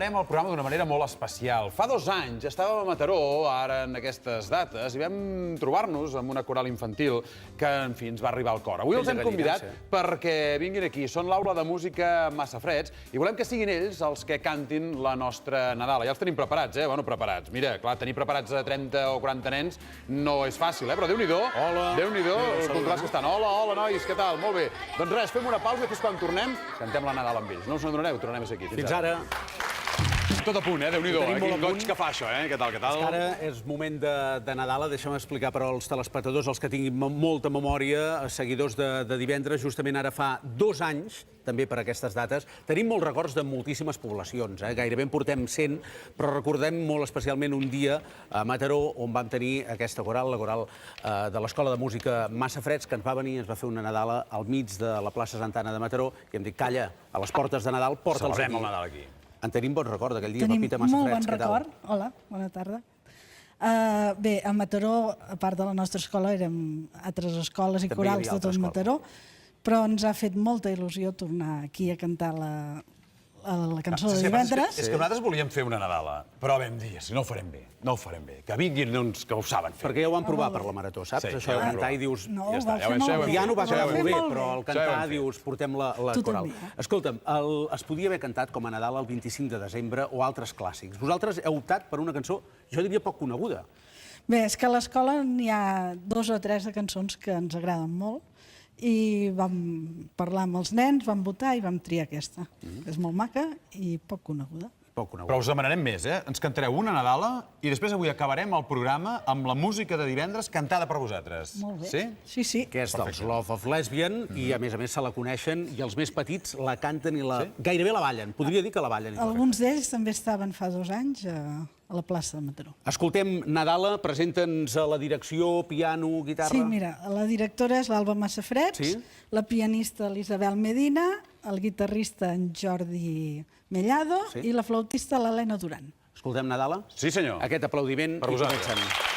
Anem al programa d'una manera molt especial. Fa 2 anys estàvem a Mataró, ara en aquestes dates, i vam trobar-nos amb una coral infantil que, en fi, ens va arribar al cor. Avui els hem convidat perquè vinguin aquí. Són l'aula de música Massafreds i volem que siguin ells els que cantin la nostra Nadala. Ja els tenim preparats, eh? Bueno, preparats. Mira, clar, tenir preparats a 30 o 40 nens no és fàcil, eh? Però Déu-n'hi-do. Hola. Déu-n'hi-do, els controlats que estan. Hola, hola, nois, què tal? Molt bé. Doncs res, fem una pausa i després quan tornem cantem la Nadala amb ells. No us n'adonareu, tornarem a ser aquí. Fins ara. Tot a punt, eh? Déu-n'hi-do, quin goig que fa això, eh? Què tal, què tal? Ara és moment de Nadala. Deixa'm explicar per als telespectadors, els que tinguin molta memòria, seguidors de divendres, justament ara fa 2 anys, també per aquestes dates, tenim molts records de moltíssimes poblacions, eh? Gairebé en portem 100, però recordem molt especialment un dia a Mataró on vam tenir aquesta coral, la coral de l'Escola de Música Massafreds, que ens va venir i ens va fer una Nadala al mig de la plaça Santa Anna de Mataró, i em dic, calla, a les portes de Nadal, porta'ls aquí. Celebrem el Nadal aquí. En tenim bon record d'aquell dia, Tenim Pepita Massafreds. molt bon record. Hola, bona tarda. Bé, a Mataró, a part de la nostra escola, érem altres escoles i També hi corals havia de tot altres Mataró, però ens ha fet molta il·lusió tornar aquí a cantar la cançó de divendres. És que nosaltres volíem fer una Nadala, però vam dir, si no ho farem bé, no ho farem bé. Que vinguin uns que ho saben fer. Perquè ja ho van provar per la Marató, saps? Sí, Això de cantar i dius... No, ja ho està, va ja ho fer hem- molt ja ho bé. hem- El piano va quedar Ho va molt bé, fer molt però bé. el Ja ho cantar, hem fet. dius, portem la Tu coral. també, eh? Escolta'm, es podia haver cantat com a Nadal el 25 de desembre o altres clàssics. Vosaltres heu optat per una cançó, jo diria, poc coneguda. Bé, és que a l'escola n'hi ha 2 o 3 de cançons que ens agraden molt i vam parlar amb els nens, vam votar i vam triar aquesta. És molt maca i poc coneguda. Poc coneguda. Però us demanarem més, eh? Ens cantareu una Nadala i després avui acabarem el programa amb la música de divendres cantada per vosaltres. Molt bé. Sí? Sí, sí. Que és dels Love of Lesbian i, a més se la coneixen i els més petits la canten i gairebé la ballen. Podria dir que la ballen. Alguns d'ells també estaven fa 2 anys a la plaça de Mataró. Escoltem Nadala, presenta'ns a la direcció, piano, guitarra... Sí, mira, la directora és l'Alba Massafreds, Sí. la pianista l'Isabel Medina, el guitarrista en Jordi Mellado Sí. i la flautista l'Helena Duran. Escoltem Nadala? Sí, senyor. Aquest aplaudiment Per i vosaltres. comencem.